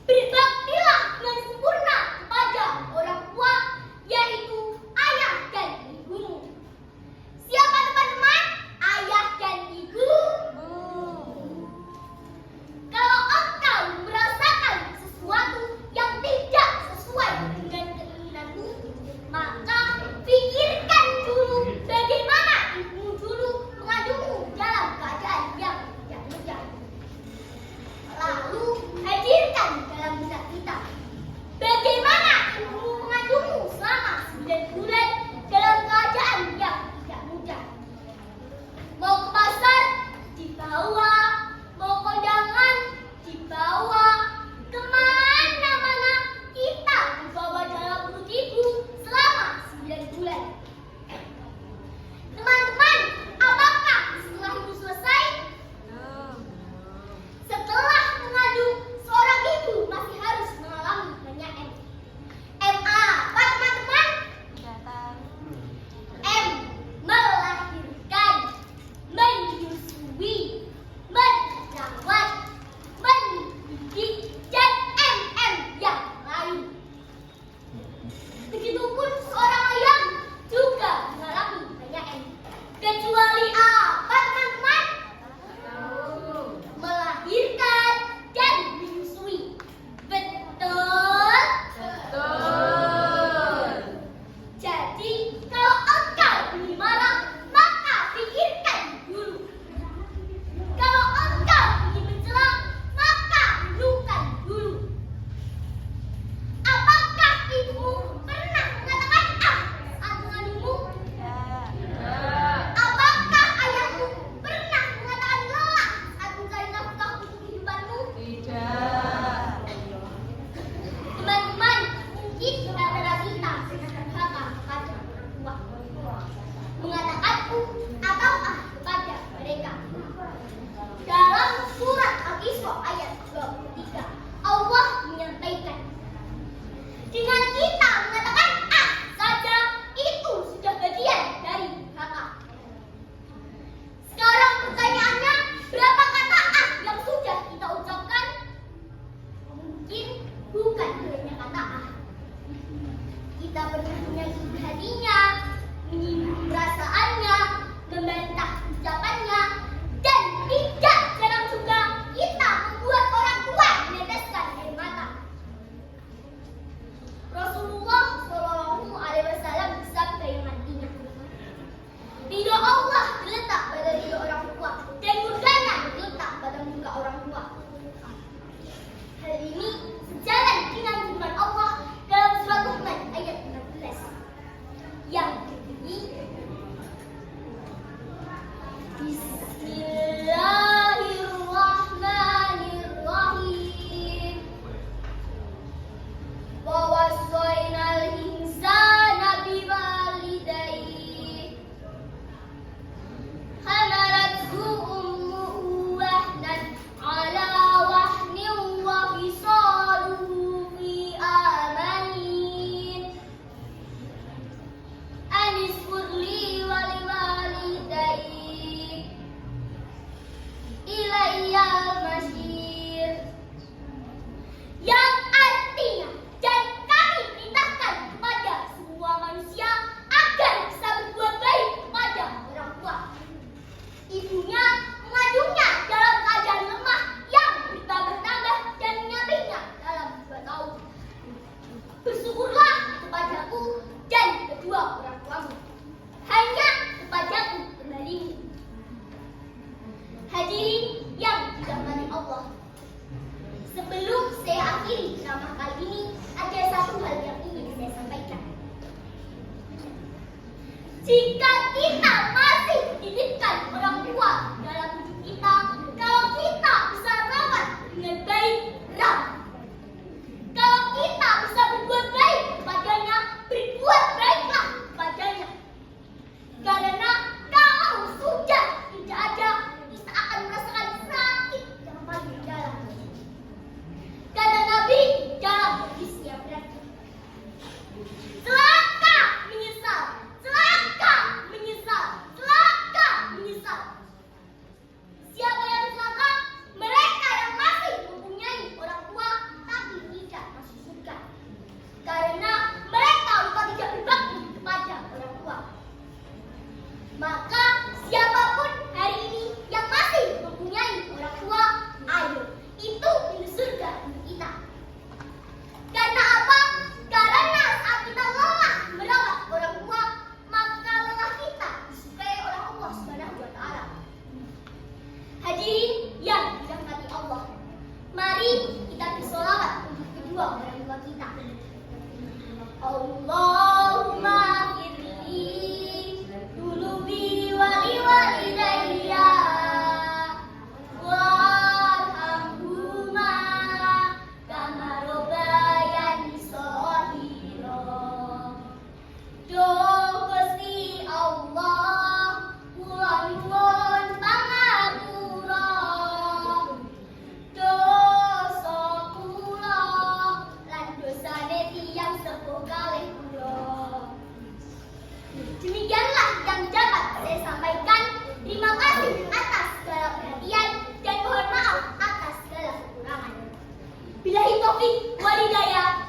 Berbaktilah dengan sempurna kepada orang tua, yaitu ayah dan ibumu. Siapa teman-teman? Ayah dan ibu. Kalau engkau merasakan sesuatu yang tidak sesuai dengan keinginanmu, maka pikirkan dulu bagaimana ibumu dulu mengandungmu dalam keadaan yang tidak mudah. Lalu hadirkan dalam benak kita bagaimana ibumu mengandungmu selama 9 bulan dalam keadaan yang tidak mudah. Mau ke pasar? Dibawa. Mau kondangan? Dibawa. Kemana-mana kita dibawa dalam perut ibu selama 9 bulan. Teman-teman, apakah setelah itu selesai? Setelah mengandung, seorang ibu masih harus mengalami banyak M. M apa teman-teman? M. Melahirkan, menyusui, merawat, mendidik, dan M yang lain. Begitupun seorang ayah juga mengalami banyak M. Kecuali apa teman-teman? Melahirkan dan menyusui. Betul? Jadi kalau engkau ingin marah, maka pikirkan dulu. Kalau engkau ingin mencela, maka renungkan dulu. Apakah ibumu pernah mengatakan saat mengandungmu? Apakah ayahmu pernah mengatakan lelah saat mencari nafkah untuk kehidupanmu? Teman-teman, mungkin di antara kita durhaka kepada orang tua, mengatakanku atau kepada mereka. Dalam surat Al-Isra ayat 23, Allah menyampaikan, dengan kita mengatakan saja, itu sudah bagian dari durhaka. Sekarang pertanyaannya, berapa kata yang sudah kita ucapkan? Mungkin bukan hanya kata kita pernah menyakiti hatinya, menyinggung perasaannya, membantah ucapannya, dan tidak jarang juga kita membuat orang tua meneteskan air mata. Rasulullah Shallallahu Alaihi Wasallam bersabda yang artinya, ridho Allah terletak pada ridho orang tua dan murkanya terletak pada murka orang tua. Hal ini sejalan dengan firman Allah dalam surat Luqman ayat 16 yang berbunyi, kedua orang tua kita. Allahumma firli dunubi wali walidayya warhamhuma kama rabbayani shaghira. Gusti Allah kula nyuwun pangapura dosa kula lan dosane tiyang sepuh kalih kula. Demikianlah yang dapat saya sampaikan. Terima kasih atas segala perhatian dan mohon maaf atas segala kekurangan. Billahi taufik wal hidayah.